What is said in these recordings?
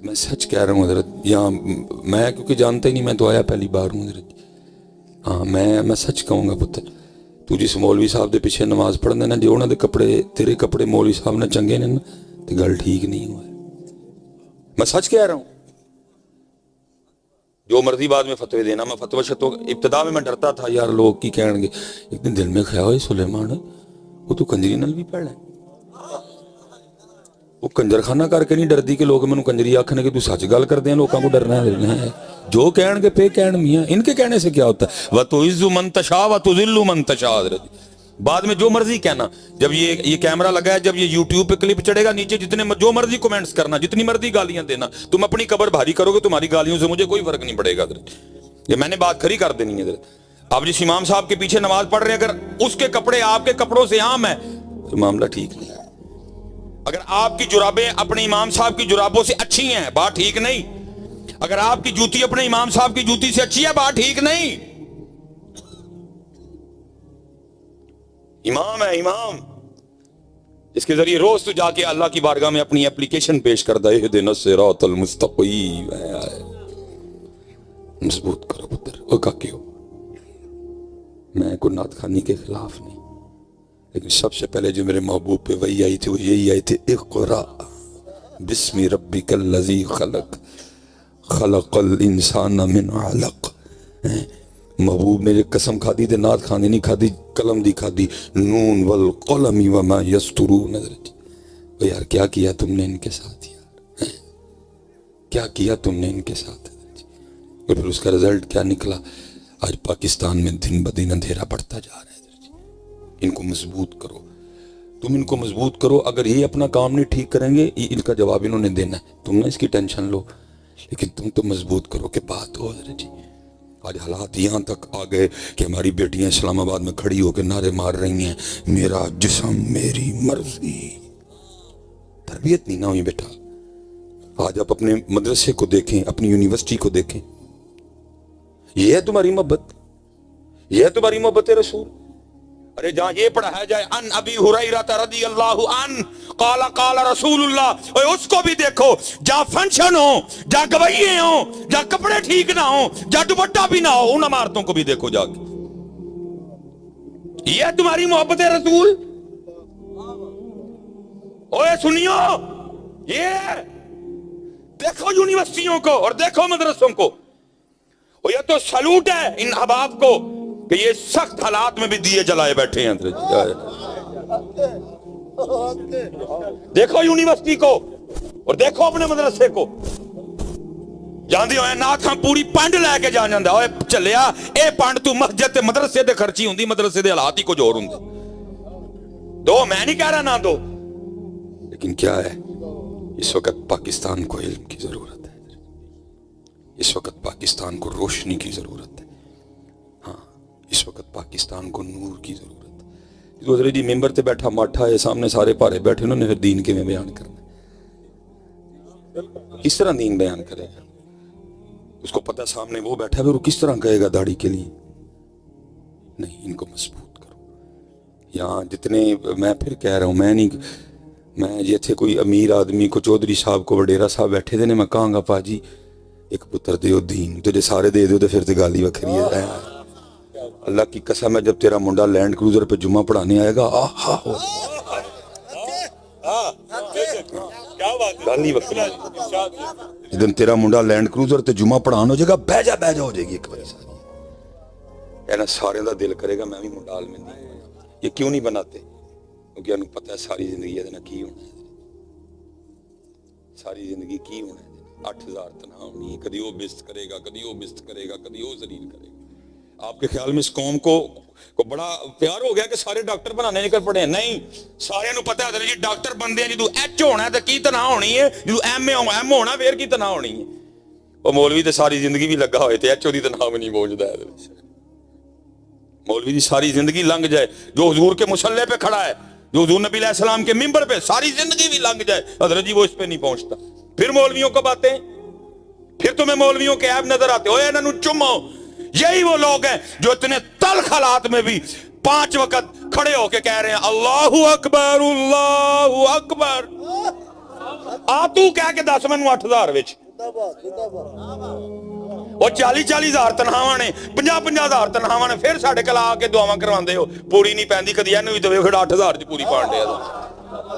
میں سچ کہہ رہا ہوں حضرت، یہاں میں کیونکہ جانتا ہی نہیں، میں تو آیا پہلی بار ہوں حضرت. ہاں میں سچ کہوں گا پتر، تو جس مولوی صاحب دے پیچھے نماز پڑھنے نا، جو انہاں دے کپڑے تیرے کپڑے مولوی صاحب نے چنگے نے نا، تے گل ٹھیک نہیں ہوا ہے. میں سچ کہہ رہا ہوں. جو مرضی بعد میں فتوی دینا، میں فتوی شتو ابتدا میں ڈرتا تھا یار لوگ کی کہن گے. ایک دن دل میں خیال ہوئی سلیمان وہ تو کنجری نال بھی پڑھ لیں. وہ کنجر خانہ کر کے نہیں ڈردی کہ لوگ مینوں کنجری آکھنے کہ تو سچ گل کر دیں، لوگوں کو ڈرنا ہے. جو کہن گے پہ کہن میاں، ان کے کہنے سے کیا ہوتا ہے. وَتُعِزُّ مَن تَشَاءُ وَتُذِلُّ مَن تَشَاءُ. بعد میں جو مرضی کہنا، جب یہ کیمرہ لگا ہے، جب یہ یوٹیوب پہ کلپ چڑھے گا، نیچے جتنے جو مرضی کومنٹس کرنا، جتنی مرضی گالیاں دینا، تم اپنی قبر بھاری کرو گے، تمہاری گالیوں سے مجھے کوئی فرق نہیں پڑے گا. یہ میں نے بات کھری کر دینی ہے. اب جس امام صاحب کے پیچھے نماز پڑھ رہے ہیں، اگر اس کے کپڑے آپ کے کپڑوں سے عام ہے تو معاملہ ٹھیک نہیں ہے. اگر آپ کی جرابیں اپنے امام صاحب کی جرابوں سے اچھی ہیں، بات ٹھیک نہیں. اگر آپ کی جوتی اپنے امام صاحب کی جوتی سے اچھی ہے، بات ٹھیک نہیں. امام ہے امام، اس کے ذریعے روز تو جا کے اللہ کی بارگاہ میں اپنی اپلیکیشن پیش کر دے. اہدنا الصراط المستقیم. مضبوط کرو پتر. او کاکیو، میں کوئی نعت خوانی کے خلاف نہیں، لیکن سب سے پہلے جو میرے محبوب پہ وہی آئی تھی، وہ یہی آئی تھی، اقرا بسم ربک الذی خلق خلق الانسان من علق. محبوب نے قسم کھا دی تے نعت کھانی نہیں کھا دی، قلم دی کھا دی. نون والقلم وما یسطرون. او یار کیا کیا تم نے ان کے ساتھ یار، کیا کیا تم نے ان کے ساتھ. اور پھر اس کا رزلٹ کیا نکلا؟ آج پاکستان میں دن بدن اندھیرا بڑھتا جا رہا ہے. ان کو مضبوط کرو، تم ان کو مضبوط کرو. اگر یہ اپنا کام نہیں ٹھیک کریں گے، ان کا جواب انہوں نے دینا ہے. تم نہ اس کی ٹینشن لو، لیکن تم تو مضبوط کرو کہ بات ہو. حضرت جی آج حالات یہاں تک آ گئے کہ ہماری بیٹیاں اسلام آباد میں کھڑی ہو کے نعرے مار رہی ہیں، میرا جسم میری مرضی. تربیت نہیں نہ ہوئی بیٹا. آج آپ اپنے مدرسے کو دیکھیں، اپنی یونیورسٹی کو دیکھیں. یہ ہے تمہاری محبت، یہ ہے تمہاری محبت رسول. ارے جہاں یہ پڑھایا جائے ان ابی ہریرہ رضی اللہ عنہ قال قال رسول اللہ، اس کو بھی دیکھو. جہاں فنکشن ہو، جہاں گوئیے ہوں، جہاں کپڑے ٹھیک نہ ہوں، جہاں دوپٹہ بھی نہ ہو، ان عمارتوں کو بھی دیکھو جا کے. یہ تمہاری محبت رسول. اوے سنیو، یہ دیکھو یونیورسٹیوں کو اور دیکھو مدرسوں کو. یہ تو سلوٹ ہے ان احباب کو کہ یہ سخت حالات میں بھی دیے جلائے بیٹھے ہیں. دیکھو یونیورسٹی کو اور دیکھو اپنے مدرسے کو. جاندی ہوئے نات ہم پوری پانڈ لے کے جان جاندہ ہوئے چلیا اے پانڈ تو مسجد تے مدرسے دے خرچی ہوندی، مدرسے دے حالات ہی کو جوڑ ہوندے. دو میں نہیں کہہ رہا نہ دو، لیکن کیا ہے اس وقت پاکستان کو علم کی ضرورت ہے. اس وقت پاکستان کو روشنی کی ضرورت ہے. ہاں اس وقت پاکستان کو نور کی ضرورت ہے. حضرت جی ممبر تے بیٹھا ماٹھا ہے، سامنے سارے پارے بیٹھے، انہوں نے پھر دین کے میں بیان کرنا. کس طرح دین بیان کرے گا؟ اس کو پتہ سامنے وہ بیٹھا ہے، وہ کس طرح کہے گا داڑھی کے لیے؟ نہیں، ان کو مضبوط کرو. یہاں جتنے میں پھر کہہ رہا ہوں، میں یہ تھے کوئی امیر آدمی کو چودھری صاحب کو وڈیرا صاحب بیٹھے تھے، میں کہاں گا پا جی ایک پتر دیو دین، تجھے سارے دے دیو تو پھر تے گالی وکھری ہے. اللہ کی قسم ہے، جب تیرا منڈا لینڈ کروزر پہ جمعہ پڑھانے آئے گا، آہا ہو گالی وکھری. جدن تیرا منڈا لینڈ کروزر تے جمعہ پڑھان ہو جائے گا، بہ جا ہو جائے گی ایک باری ساری. کہنا سارے دا دل کرے گا میں بھی منڈال میں نہیں. یہ کیوں نہیں بناتے؟ کیونکہ انہوں پتہ ہے ساری زندگی ہے نا کی ہونا ہے. ساری زندگی کی ہونا ہے. 8000 تنہا ہونی ہے، کدی وہ بست کرے گا، کدی وہ بست کرے گا، کدی وہ ذلیل کرے گا. آپ کے خیال میں اس قوم کو بڑا پیار ہو گیا کہ سارے ڈاکٹر بنانے نکل پڑے ہیں؟ نہیں، سارے نو پتہ ہے جی ڈاکٹر بندے ہیں. جدو ایچ ہونا ہے تو کی تنہا ہونی ہے، جدو ایم ہونا پھر کی تنہا ہونی ہے. وہ مولوی تو ساری زندگی بھی لگا ہوئے تھے، ایچ او دی تنہا میں نہیں پہنچتا ہے. مولوی دی ساری زندگی لنگ جائے، جو حضور کے مصلی پہ کھڑا ہے، جو حضور نبی علیہ السلام کے ممبر پہ ساری زندگی بھی لنگ جائے، حضرت جی وہ اس پہ نہیں پہنچتا. پھر مولویوں کو باتیں، پھر تمہیں مولویوں کے عیب نظر آتے. اوے انہوں چمو. یہی وہ لوگ ہیں جو اتنے تلخ حالات میں بھی 5 وقت کھڑے ہو کے کہہ رہے ہیں اللہ اکبر اللہ اکبر. ਆ ਤੂੰ ਕਹਿ ਕੇ ਦੱਸ ਮੈਨੂੰ 8000 ਵਿੱਚ ਉਹ 40,000 ਤਨਖਾਹਾਂ ਨੇ, 50,000 ਤਨਖਾਹਾਂ ਨੇ, ਫਿਰ ਸਾਡੇ ਕੋਲ ਆ ਕੇ ਦੁਆਵਾਂ ਕਰਵਾਉਂਦੇ ਹੋ ਪੂਰੀ ਨਹੀਂ ਪੈਂਦੀ, ਕਦੀ ਇਹਨੂੰ ਵੀ ਦਵੇ, ਫਿਰ 8,000 ਚ ਪੂਰੀ ਪਾਣ ਡਿਆ।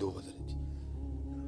2000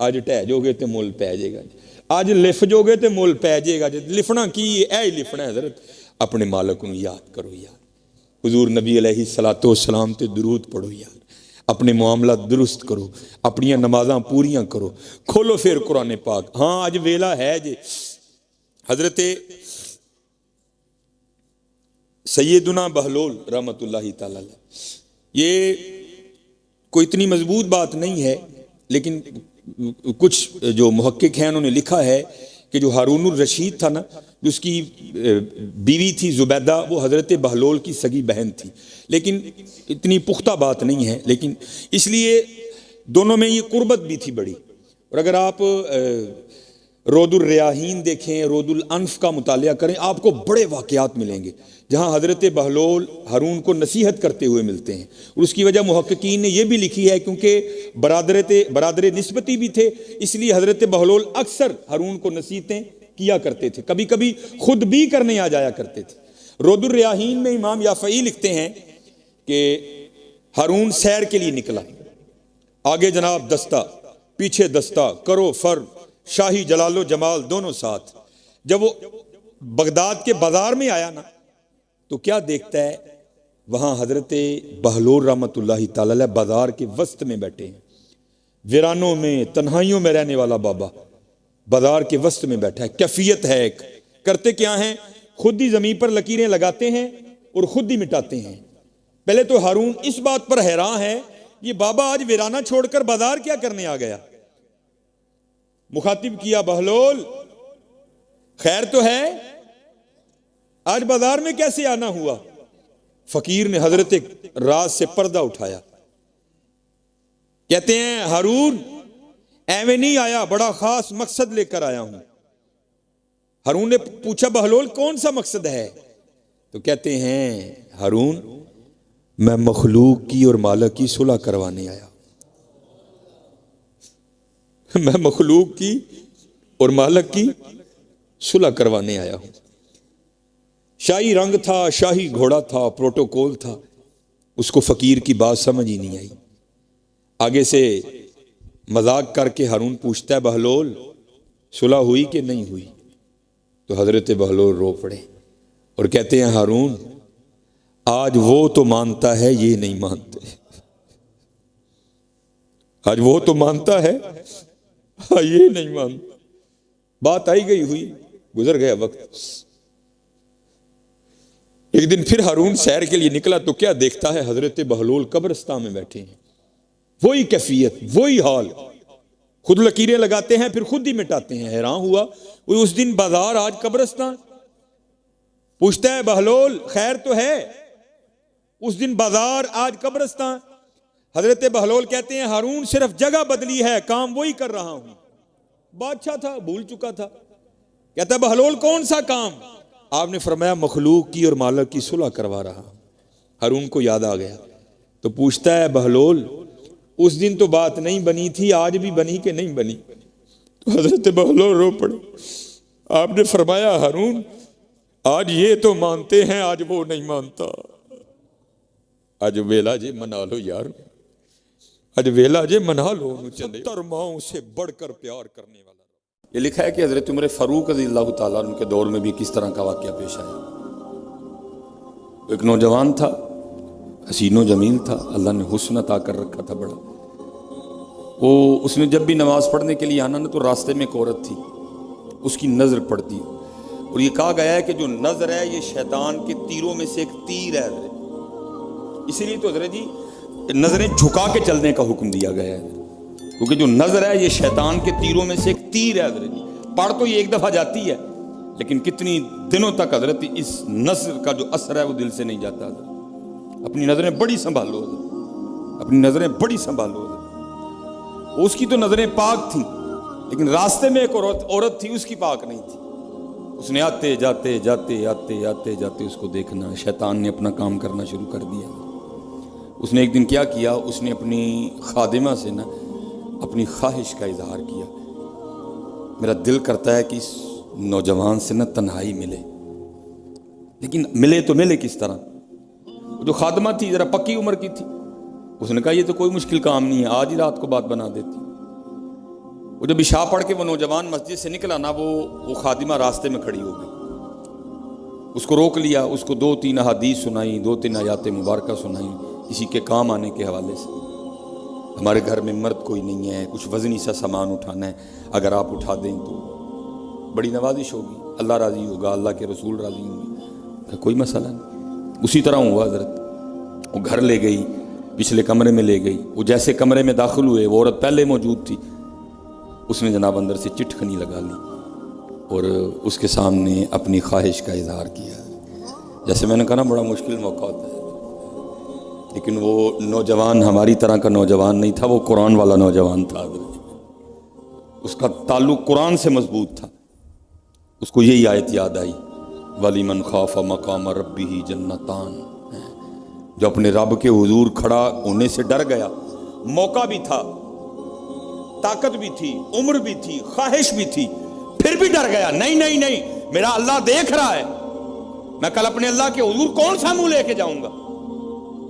اج ٹہ جو گے تے مول پی جائے گا جی، اج لف جو گے تے مول پی جائے گا جی۔ لفنا کی اے ہی لفنا ہے حضرت، اپنے مالک نو یاد کرو یار، حضور نبی علیہ الصلوۃ والسلام تے درود پڑھو یار، اپنے معاملات درست کرو، اپنی نمازاں پوریاں کرو، کھولو پھر قرآن پاک۔ ہاں اج ویلا ہے جی، حضرت سیدنا بہلول رحمۃ اللہ تعالی علیہ، یہ کوئی اتنی مضبوط بات نہیں ہے، لیکن کچھ جو محقق ہیں انہوں نے لکھا ہے کہ جو ہارون الرشید تھا نا، جو اس کی بیوی تھی زبیدہ، وہ حضرت بہلول کی سگی بہن تھی، لیکن اتنی پختہ بات نہیں ہے، لیکن اس لیے دونوں میں یہ قربت بھی تھی بڑی۔ اور اگر آپ رود الریاحین دیکھیں، رود الانف کا مطالعہ کریں، آپ کو بڑے واقعات ملیں گے جہاں حضرت بہلول ہارون کو نصیحت کرتے ہوئے ملتے ہیں، اور اس کی وجہ محققین نے یہ بھی لکھی ہے کیونکہ برادر نسبتی بھی تھے، اس لیے حضرت بہلول اکثر ہارون کو نصیحتیں کیا کرتے تھے، کبھی کبھی خود بھی کرنے آ جایا کرتے تھے۔ رود الریاحین میں امام یافعی لکھتے ہیں کہ ہارون سیر کے لیے نکلا، آگے جناب دستہ، پیچھے دستہ، کرو فر، شاہی جلال و جمال دونوں ساتھ۔ جب وہ بغداد کے بازار میں آیا نا تو کیا دیکھتا ہے، وہاں حضرت بہلول رحمۃ اللہ تعالی علیہ بازار کے وسط میں بیٹھے ہیں، ویرانوں میں تنہائیوں میں رہنے والا بابا بازار کے وسط میں بیٹھا ہے۔ کیفیت ہے ایک، کرتے کیا ہیں، خود ہی زمین پر لکیریں لگاتے ہیں اور خود ہی مٹاتے ہیں۔ پہلے تو ہارون اس بات پر حیران ہے، یہ بابا آج ویرانہ چھوڑ کر بازار کیا کرنے آ گیا؟ مخاطب کیا، بہلول خیر تو ہے، آج بازار میں کیسے آنا ہوا؟ فقیر نے حضرت راز سے پردہ اٹھایا، کہتے ہیں ہارون ایویں نہیں آیا، بڑا خاص مقصد لے کر آیا ہوں۔ ہارون نے پوچھا، بہلول کون سا مقصد ہے؟ تو کہتے ہیں ہارون میں مخلوق کی اور مالک کی صلح کروانے آیا، میں مخلوق کی اور مالک کی صلح کروانے آیا ہوں۔ شاہی رنگ تھا، شاہی گھوڑا تھا، پروٹوکول تھا، اس کو فقیر کی بات سمجھ ہی نہیں آئی۔ آگے سے مذاق کر کے ہارون پوچھتا ہے، بہلول صلح ہوئی کہ نہیں ہوئی؟ تو حضرت بہلول رو پڑے اور کہتے ہیں ہارون آج وہ تو مانتا ہے، یہ نہیں مانتے، آج وہ تو مانتا ہے، یہ نہیں مانتا۔ بات آئی گئی ہوئی، گزر گیا وقت۔ ایک دن پھر ہارون سیر کے لیے نکلا تو کیا دیکھتا ہے، حضرت بہلول قبرستان میں بیٹھے ہیں، وہی کیفیت، وہی حال، خود لکیریں لگاتے ہیں پھر خود ہی مٹاتے ہیں۔ حیران ہوا، وہ اس دن بازار آج قبرستان۔ پوچھتا ہے بہلول خیر تو ہے؟ اس دن بازار آج قبرستان۔ حضرت بہلول کہتے ہیں ہارون صرف جگہ بدلی ہے، کام وہی کر رہا ہوں۔ بادشاہ تھا، بھول چکا تھا۔ کہتا ہے بہلول کون سا کام؟ آپ نے فرمایا مخلوق کی اور مالک کی صلح کروا رہا۔ ہارون کو یاد آ گیا تو پوچھتا ہے بہلول اس دن تو بات نہیں بنی تھی، آج بھی بنی کہ نہیں بنی؟ تو حضرت بہلول رو پڑے۔ آپ نے فرمایا ہارون آج یہ تو مانتے ہیں، آج وہ نہیں مانتا۔ آج ویلا جے منا لو یار، آج ویلا جے منا لو، 70 ماؤں سے بڑھ کر پیار کرنے والا۔ یہ لکھا ہے کہ حضرت عمر فاروق رضی اللہ تعالیٰ عنہ کے دور میں بھی کس طرح کا واقعہ پیش آیا۔ ایک نوجوان تھا، حسین و جمیل تھا، اللہ نے حسن عطا کر رکھا تھا بڑا۔ اس نے جب بھی نماز پڑھنے کے لیے آنا نا تو راستے میں ایک عورت تھی، اس کی نظر پڑتی، اور یہ کہا گیا ہے کہ جو نظر ہے یہ شیطان کے تیروں میں سے ایک تیر ہے۔ اسی لیے تو حضرت جی نظریں جھکا کے چلنے کا حکم دیا گیا ہے، کیونکہ جو نظر ہے یہ شیطان کے تیروں میں سے ایک تیر ہے حضرت جی۔ پڑھ تو یہ ایک دفعہ جاتی ہے، لیکن کتنی دنوں تک حضرت اس نظر کا جو اثر ہے وہ دل سے نہیں جاتا حضرت۔ اپنی نظریں بڑی سنبھالو حضرت، اپنی نظریں بڑی سنبھالو حضرت۔ اس کی تو نظریں پاک تھیں، لیکن راستے میں ایک عورت تھی، اس کی پاک نہیں تھی۔ اس نے آتے جاتے جاتے آتے آتے جاتے اس کو دیکھنا، شیطان نے اپنا کام کرنا شروع کر دیا۔ اس نے ایک دن کیا کیا، اس نے اپنی خادمہ سے نا اپنی خواہش کا اظہار کیا، میرا دل کرتا ہے کہ اس نوجوان سے نا تنہائی ملے، لیکن ملے تو ملے کس طرح؟ جو خادمہ تھی ذرا پکی عمر کی تھی، اس نے کہا یہ تو کوئی مشکل کام نہیں ہے، آج ہی رات کو بات بنا دیتی۔ وہ جب عشاء پڑھ کے وہ نوجوان مسجد سے نکلا نا، وہ خادمہ راستے میں کھڑی ہو گئی، اس کو روک لیا، اس کو 2-3 احادیث سنائی، 2-3 آیات مبارکہ سنائی کسی کے کام آنے کے حوالے سے۔ ہمارے گھر میں مرد کوئی نہیں ہے، کچھ وزنی سا سامان اٹھانا ہے، اگر آپ اٹھا دیں تو بڑی نوازش ہوگی، اللہ راضی ہوگا، اللہ کے رسول راضی ہوں گے، کہ کوئی مسئلہ نہیں۔ اسی طرح ہوا حضرت، وہ گھر لے گئی، پچھلے کمرے میں لے گئی، وہ جیسے کمرے میں داخل ہوئے، وہ عورت پہلے موجود تھی، اس نے جناب اندر سے چٹکنی لگا لی اور اس کے سامنے اپنی خواہش کا اظہار کیا۔ جیسے میں نے کہا نا، بڑا مشکل موقع ہوتا ہے، لیکن وہ نوجوان ہماری طرح کا نوجوان نہیں تھا، وہ قرآن والا نوجوان تھا، اس کا تعلق قرآن سے مضبوط تھا۔ اس کو یہی آیت یاد آئی، وَلِمَنْ خَافَ مَقَامَ رَبِّهِ جَنَّتَانِ، جو اپنے رب کے حضور کھڑا ہونے سے ڈر گیا، موقع بھی تھا، طاقت بھی تھی، عمر بھی تھی، خواہش بھی تھی، پھر بھی ڈر گیا، نہیں، میرا اللہ دیکھ رہا ہے، میں کل اپنے اللہ کے حضور کون سا منہ لے کے جاؤں گا،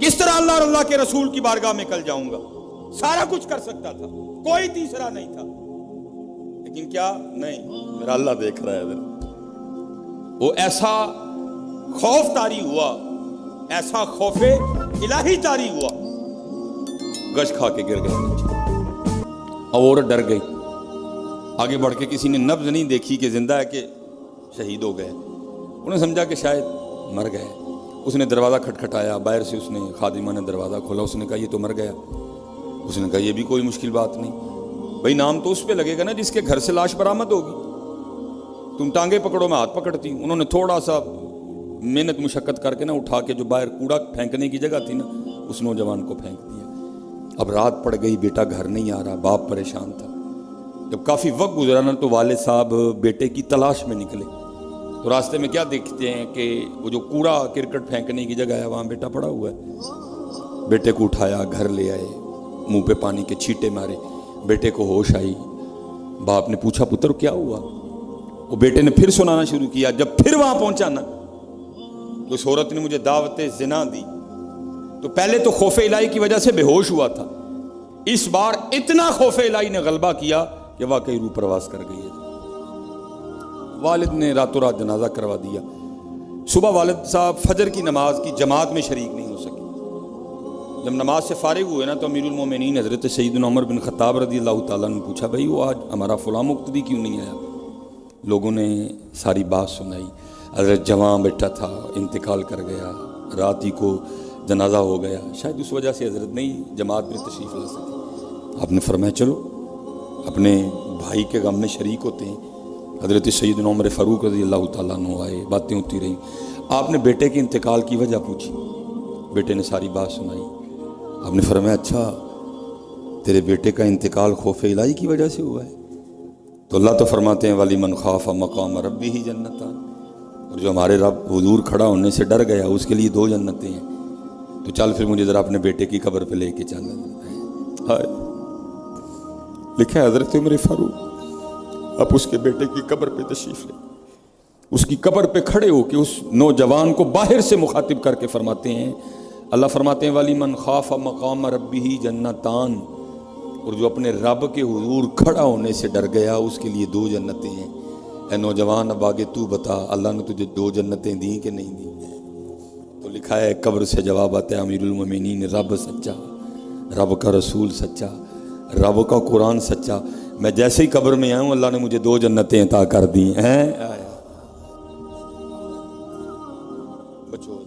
کس طرح اللہ اور اللہ کے رسول کی بارگاہ میں کل جاؤں گا، سارا کچھ کر سکتا تھا، کوئی تیسرا نہیں تھا، لیکن کیا نہیں، میرا اللہ دیکھ رہا ہے۔ وہ ایسا خوف طاری ہوا، ایسا خوف الہی طاری ہوا، گش کھا کے گر گیا نیچے، اور عورت ڈر گئی، آگے بڑھ کے کسی نے نبض نہیں دیکھی کہ زندہ ہے کہ شہید ہو گئے، انہوں نے سمجھا کہ شاید مر گئے۔ اس نے دروازہ کھٹکھٹایا، باہر سے اس نے خادمہ نے دروازہ کھولا، اس نے کہا یہ تو مر گیا۔ اس نے کہا یہ بھی کوئی مشکل بات نہیں بھائی، نام تو اس پہ لگے گا نا جس کے گھر سے لاش برآمد ہوگی، تم ٹانگیں پکڑو میں ہاتھ پکڑتی ہوں۔ انہوں نے تھوڑا سا محنت مشقت کر کے نا اٹھا کے جو باہر کوڑا پھینکنے کی جگہ تھی نا، اس نوجوان کو پھینک دیا۔ اب رات پڑ گئی، بیٹا گھر نہیں آ رہا، باپ پریشان تھا۔ جب کافی وقت گزرا نا تو والد صاحب بیٹے کی تلاش میں نکلے، تو راستے میں کیا دیکھتے ہیں کہ وہ جو کوڑا کرکٹ پھینکنے کی جگہ ہے وہاں بیٹا پڑا ہوا ہے۔ بیٹے کو اٹھایا، گھر لے آئے، منہ پہ پانی کے چھینٹے مارے، بیٹے کو ہوش آئی۔ باپ نے پوچھا پتر کیا ہوا؟ وہ بیٹے نے پھر سنانا شروع کیا۔ جب پھر وہاں پہنچا نا تو اس عورت نے مجھے دعوت زنا دی، تو پہلے تو خوف الہی کی وجہ سے بے ہوش ہوا تھا، اس بار اتنا خوف الہی نے غلبہ کیا کہ واقعی روح پرواز کر گئی ہے۔ والد نے راتوں رات جنازہ کروا دیا۔ صبح والد صاحب فجر کی نماز کی جماعت میں شریک نہیں ہو سکے۔ جب نماز سے فارغ ہوئے نا تو امیر المومنین حضرت سیدنا عمر بن خطاب رضی اللہ تعالیٰ نے پوچھا بھائی وہ آج ہمارا فلاں مقتدی کیوں نہیں آیا؟ لوگوں نے ساری بات سنائی۔ حضرت جوان بیٹھا تھا، انتقال کر گیا، رات ہی کو جنازہ ہو گیا، شاید اس وجہ سے حضرت نہیں جماعت میں تشریف لا سکے۔ آپ نے فرمایا چلو اپنے بھائی کے غم میں شریک ہوتے ہیں۔ حضرت سیدنا عمر فاروق رضی اللہ تعالیٰ عنہ آئے، باتیں ہوتی رہیں۔ آپ نے بیٹے کے انتقال کی وجہ پوچھی، بیٹے نے ساری بات سنائی۔ آپ نے فرمایا اچھا تیرے بیٹے کا انتقال خوف الہی کی وجہ سے ہوا ہے؟ تو اللہ تو فرماتے ہیں وَلِمَنْ خَافَ مَقَامَ رَبِّهِ جَنَّتَانِ، اور جو ہمارے رب حضور کھڑا ہونے سے ڈر گیا اس کے لیے 2 جنتیں ہیں۔ تو چل پھر مجھے ذرا اپنے بیٹے کی قبر پہ لے کے چل۔ ہائے لکھا ہے حضرت عمر فاروق اب اس کے بیٹے کی قبر پہ تشریف لے، اس کی قبر پہ کھڑے ہو کے اس نوجوان کو باہر سے مخاطب کر کے فرماتے ہیں، اللہ فرماتے ہیں وَلِمَنْ خَافَ مَقَامَ رَبِّهِ جَنَّتَانِ، اور جو اپنے رب کے حضور کھڑا ہونے سے ڈر گیا اس کے لیے 2 جنتیں ہیں۔ اے نوجوان اب آگے تو بتا اللہ نے تجھے 2 جنتیں دیں کہ نہیں دیں؟ تو لکھا ہے قبر سے جواب آتا ہے امیر المومنین رب سچا، رب کا رسول سچا، رب کا قرآن سچا، میں جیسے ہی قبر میں آؤں اللہ نے مجھے 2 جنتیں عطا کر دی ہیں۔ بچو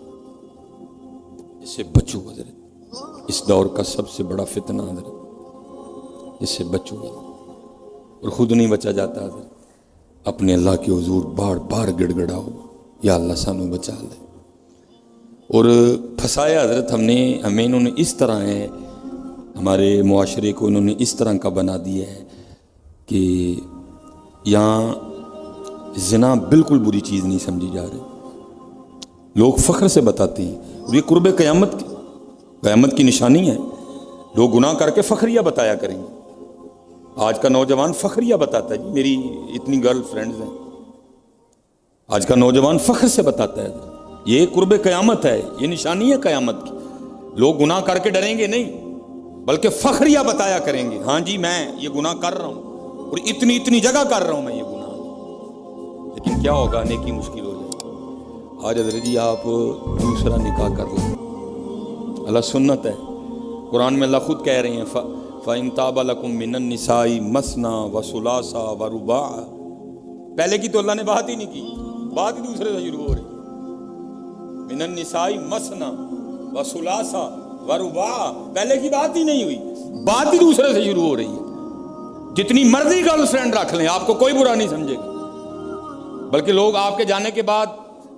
اس سے، بچو حضرت، اس دور کا سب سے بڑا فتنہ حضرت، اس سے بچو، اور خود نہیں بچا جاتا حضرت، اپنے اللہ کے حضور بار بار گڑ گڑاؤ یا اللہ سانو بچا لے۔ اور پھنسایا حضرت ہمیں انہوں نے اس طرح ہے، ہمارے معاشرے کو انہوں نے اس طرح کا بنا دیا ہے کہ یہاں زنا بالکل بری چیز نہیں سمجھی جا رہی، لوگ فخر سے بتاتے ہیں، اور یہ قرب قیامت کی نشانی ہے۔ لوگ گناہ کر کے فخریہ بتایا کریں گے۔ آج کا نوجوان فخریہ بتاتا ہے جی میری اتنی گرل فرینڈز ہیں، آج کا نوجوان فخر سے بتاتا ہے، یہ قرب قیامت ہے، یہ نشانی ہے قیامت کی۔ لوگ گناہ کر کے ڈریں گے نہیں بلکہ فخریہ بتایا کریں گے، ہاں جی میں یہ گناہ کر رہا ہوں، اور اتنی اتنی جگہ کر رہا ہوں میں یہ گناہ، لیکن کیا ہوگا، نیکی مشکل ہو جائے گی۔ آج حضرت جی آپ دوسرا نکاح کر لیں، اللہ سنت ہے، قرآن میں اللہ خود کہہ رہے ہیں فَإِن تَابَ لَكُم مِّنَ النِّسَاءِ مَثْنَىٰ وَثُلَاثَ وَرُبَاعَ، پہلے کی تو اللہ نے بات ہی نہیں کی، بات ہی دوسرے سے شروع ہو رہی ہے، مِّنَ النِّسَاءِ مَثْنَىٰ وَثُلَاثَ وَرُبَاعَ، پہلے کی بات ہی نہیں ہوئی، بات ہی دوسرے سے شروع ہو رہی ہے۔ جتنی مرضی گرل فرینڈ رکھ لیں، آپ کو کوئی برا نہیں سمجھے گا، بلکہ لوگ آپ کے جانے کے بعد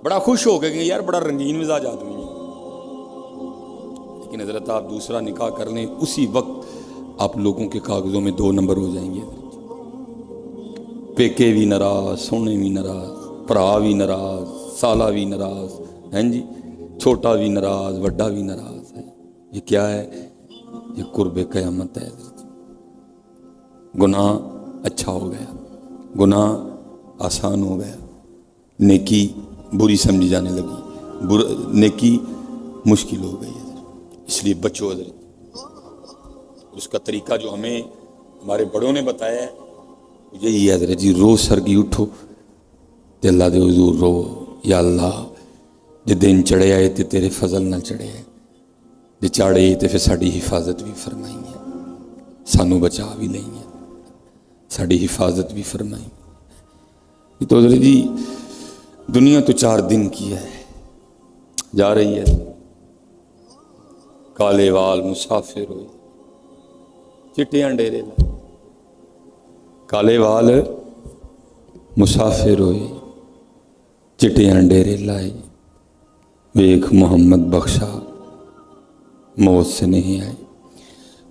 بڑا خوش ہو گئے کہ یار بڑا رنگین مزاج آدمی ہے، لیکن حضرت آپ دوسرا نکاح کر لیں، اسی وقت آپ لوگوں کے کاغذوں میں 2 نمبر ہو جائیں گے، پیکے بھی ناراض، سونے بھی ناراض، بھرا بھی ناراض، سالہ بھی ناراض، ہیں جی، چھوٹا بھی ناراض، بڑا بھی ناراض ہے۔ یہ کیا ہے؟ یہ قرب قیامت ہے۔ گناہ اچھا ہو گیا، گناہ آسان ہو گیا، نیکی بری سمجھی جانے لگی، نیکی مشکل ہو گئی ہے۔ اس لیے بچو حضرت، اس کا طریقہ جو ہمیں ہمارے بڑوں نے بتایا ہے یہی ہے حضرت جی، روز سرگی اٹھو تے اللہ دے حضور رو، یا اللہ جے دن چڑھے آئے تے تیرے فضل نہ چڑھے آئے، جے چاڑے تے پھر ساڑی حفاظت بھی فرمائی ہے، سانو بچا بھی لیں گے، ساڑی حفاظت بھی فرمائی۔ یہ تو حضرت جی دنیا تو 4 دن کی ہے، جا رہی ہے، کالے وال مسافر ہوئے، چٹیاں ڈیرے لائے، کالے وال مسافر ہوئے، چٹیاں ڈیرے لائے، ویکھ محمد بخشا موت سے نہیں آئے۔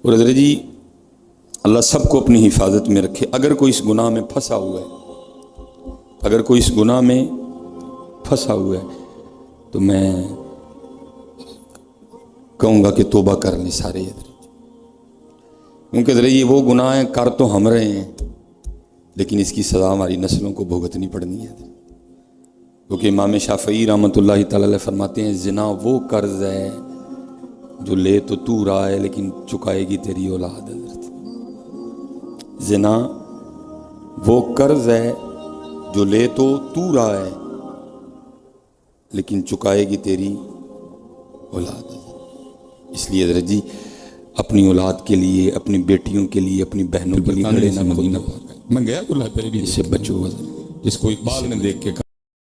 اور حضرت جی اللہ سب کو اپنی حفاظت میں رکھے۔ اگر کوئی اس گناہ میں پھنسا ہوا ہے، اگر کوئی اس گناہ میں پھنسا ہوا ہے تو میں کہوں گا کہ توبہ کر لیں سارے حضرت، کیونکہ حضرت یہ وہ گناہ ہیں کر تو ہم رہے ہیں، لیکن اس کی سزا ہماری نسلوں کو بھگتنی پڑنی ہے، کیونکہ امام شافعی رحمۃ اللہ تعالی علیہ فرماتے ہیں زنا وہ قرض ہے جو لے تو رہا ہے لیکن چکائے گی تیری اولاد۔ حضرت زنا وہ قرض ہے جو لے تو رہا ہے لیکن چکائے گی تیری اولاد۔ اس لیے حضرت جی اپنی اولاد کے لیے، اپنی بیٹیوں کے لیے، اپنی بہنوں کے لیے میں گیا تو لائبریری اس سے بچو حضرت۔ جس کو اقبال نے دیکھ کے